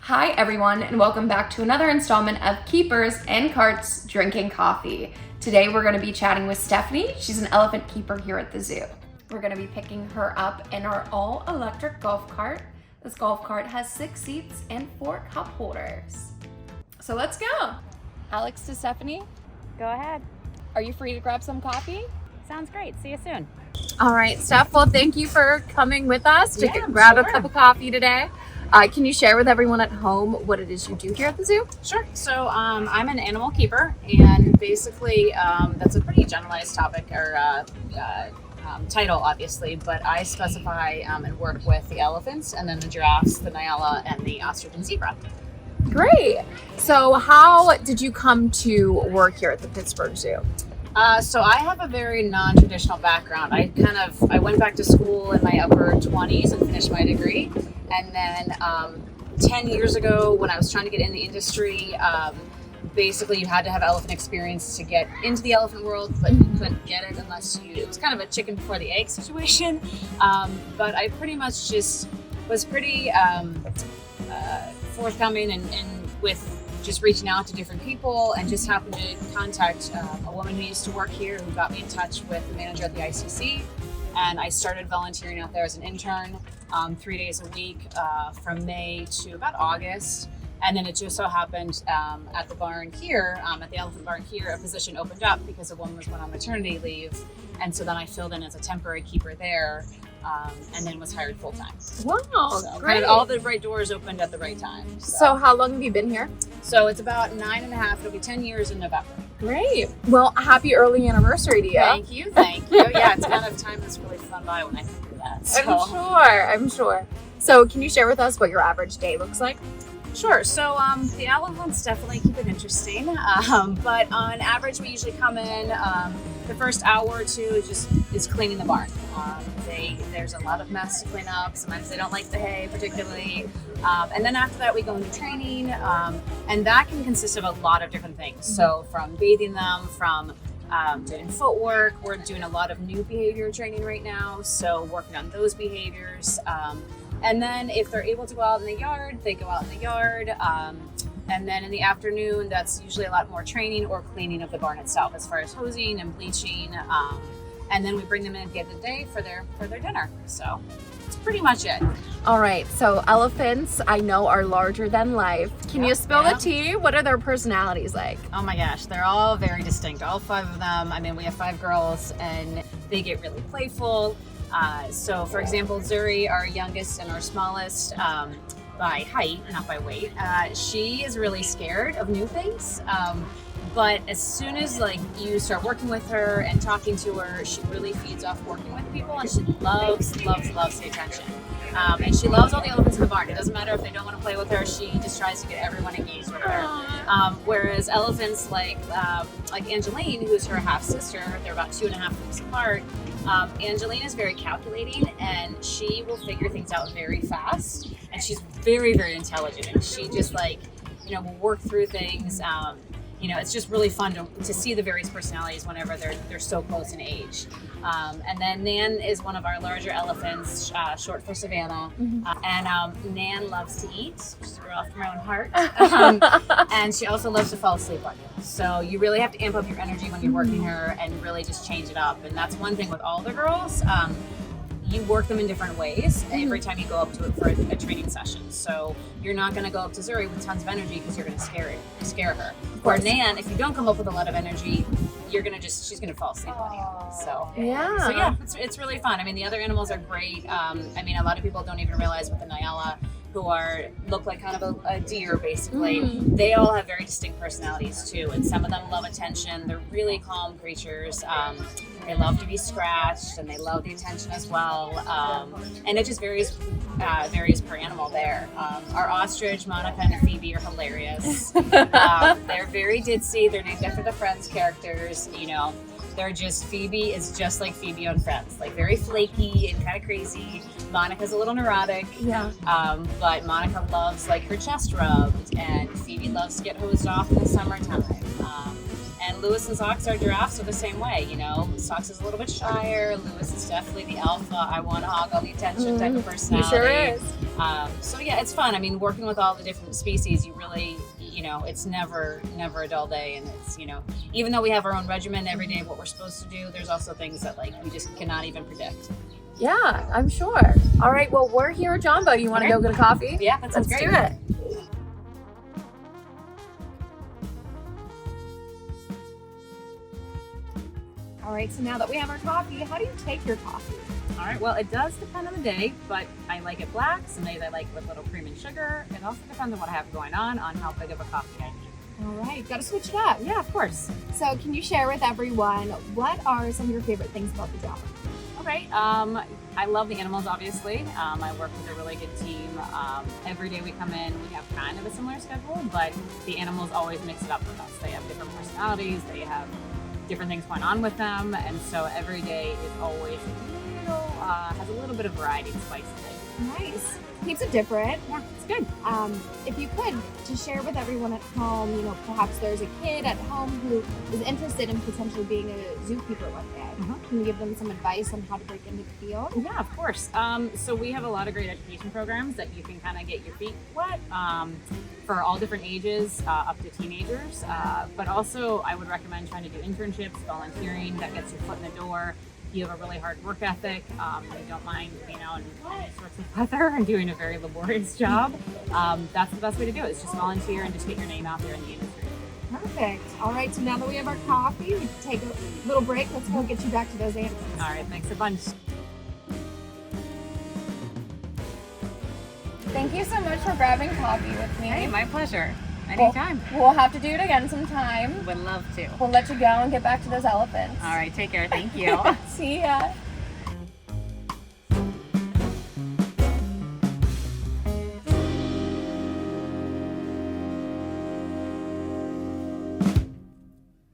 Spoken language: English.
Hi everyone, and welcome back to another installment of Keepers and Carts Drinking Coffee. Today we're going to be chatting with Stephanie. She's an elephant keeper here at the zoo. We're going to be picking her up in our all-electric golf cart. This golf cart has 6 seats and 4 cup holders. So let's go. Alex to Stephanie, Go ahead. are you free to grab some coffee? Sounds great. See you soon. All right, Steph, well, thank you for coming with us to Yeah, grab a sure. cup of coffee today. Can you share with everyone at home what it is you do here at the zoo? Sure. So I'm an animal keeper, and basically that's a pretty generalized topic or title, obviously, but I specify and work with the elephants and then the giraffes, the Nyala, and the ostrich and zebra. Great. So how did you come to work here at the Pittsburgh Zoo? So I have a very non-traditional background. I went back to school in my upper 20s and finished my degree. And then 10 years ago, when I was trying to get in the industry, basically you had to have elephant experience to get into the elephant world, but you couldn't get it unless it was kind of a chicken before the egg situation. But I pretty much just was pretty forthcoming and with just reaching out to different people, and just happened to contact a woman who used to work here who got me in touch with the manager at the ICC, and I started volunteering out there as an intern 3 days a week from May to about August. And then it just so happened at the barn here, at the elephant barn here, a position opened up because a woman was going on maternity leave, and so then I filled in as a temporary keeper there, and then was hired full time. Wow, So great. kind of all the right doors opened at the right time. So how long have you been here? So it's about 9.5. It'll be 10 years in November. Great. Well, happy early anniversary to you. Thank you, thank you. Yeah, it's kind of time that's really fun by when I think of that. So. I'm sure. So can you share with us what your average day looks like? Sure. So the elephants definitely keep it interesting, but on average, we usually come in. The first hour or two is cleaning the barn. There's a lot of mess to clean up. Sometimes they don't like the hay, particularly, and then after that, we go into training, and that can consist of a lot of different things. So from bathing them, from doing footwork. We're doing a lot of new behavior training right now, so working on those behaviors. And then if they're able to go out in the yard, they go out in the yard. And then in the afternoon, that's usually a lot more training or cleaning of the barn itself, as far as hosing and bleaching. And then we bring them in at the end of the day for their dinner. So that's pretty much it. All right. So elephants, I know, are larger than life. Can you spill the tea? What are their personalities like? Oh my gosh, they're all very distinct. All 5 of them. I mean, we have 5 girls, and they get really playful. So, for example, Zuri, our youngest and our smallest, by height, not by weight, she is really scared of new things. But as soon as you start working with her and talking to her, she really feeds off working with people, and she loves the attention. And she loves all the elephants in the barn. It doesn't matter if they don't want to play with her. She just tries to get everyone engaged with her. Whereas elephants like Angeline, who's her half sister, they're about 2.5 weeks apart. Angeline is very calculating, and she will figure things out very fast. And she's very, very intelligent. And she just will work through things. It's just really fun to see the various personalities whenever they're so close in age. And then Nan is one of our larger elephants, short for Savannah. And Nan loves to eat. She's a girl after my own heart. And she also loves to fall asleep on you. So you really have to amp up your energy when you're working her and really just change it up. And that's one thing with all the girls. You work them in different ways every time you go up to it for a training session. So you're not going to go up to Zuri with tons of energy because you're going to scare her. Or Nan, if you don't come up with a lot of energy, she's going to fall asleep on you. So yeah, it's really fun. I mean, the other animals are great. A lot of people don't even realize with the Nyala, who look like kind of a deer, basically. They all have very distinct personalities too, and some of them love attention. They're really calm creatures. They love to be scratched, and they love the attention as well. And it just varies per animal there. Our ostrich, Monica, and Phoebe are hilarious. They're very ditzy. They're named after the Friends characters. Phoebe is just like Phoebe on Friends, very flaky and kind of crazy. Monica's a little neurotic. Yeah. But Monica loves her chest rubbed, and Phoebe loves to get hosed off in the summertime. And Lewis and Sox, our giraffes, are the same way. You know, Sox is a little bit shyer. Lewis is definitely the alpha. I want to hog all the attention type of He personality. sure is. So yeah, it's fun. I mean, working with all the different species, you really, you know, it's never a dull day. And it's, you know, even though we have our own regimen every day, what we're supposed to do, there's also things that like we just cannot even predict. Yeah, I'm sure. All right, well, we're here at Jumbo. You want to go get a coffee? Yeah, that sounds Let's great. do it. All right, so now that we have our coffee, how do you take your coffee? All right, well, it does depend on the day, but I like it black. Some days I like with little cream and sugar. It also depends on what I have going on how big of a coffee I need. All right, got to switch it up. Yeah, of course. So can you share with everyone, what are some of your favorite things about the job? Okay, I love the animals, obviously. I work with a really good team. Every day we come in, we have kind of a similar schedule, but the animals always mix it up with us. They have different personalities, they have different things going on with them, and so every day is always has a little bit of variety and spice to it. Nice. Keeps it different. Yeah, it's good. If you could, to share with everyone at home, you know, perhaps there's a kid at home who is interested in potentially being a zookeeper one day. Can you give them some advice on how to break into the field? Yeah, of course. So we have a lot of great education programs that you can kind of get your feet wet for all different ages, up to teenagers. But also, I would recommend trying to do internships, volunteering. That gets your foot in the door. You have a really hard work ethic. You don't mind being out in all sorts of weather and doing a very laborious job. That's the best way to do it. Is just volunteer and just get your name out there in the industry. Perfect. All right, so now that we have our coffee, we can take a little break. Let's go get you back to those animals. All right, thanks a bunch. Thank you so much for grabbing coffee with me. Hey, my pleasure. Anytime. We'll have to do it again sometime. Would love to. We'll let you go and get back to those elephants. All right, take care. Thank you. See ya.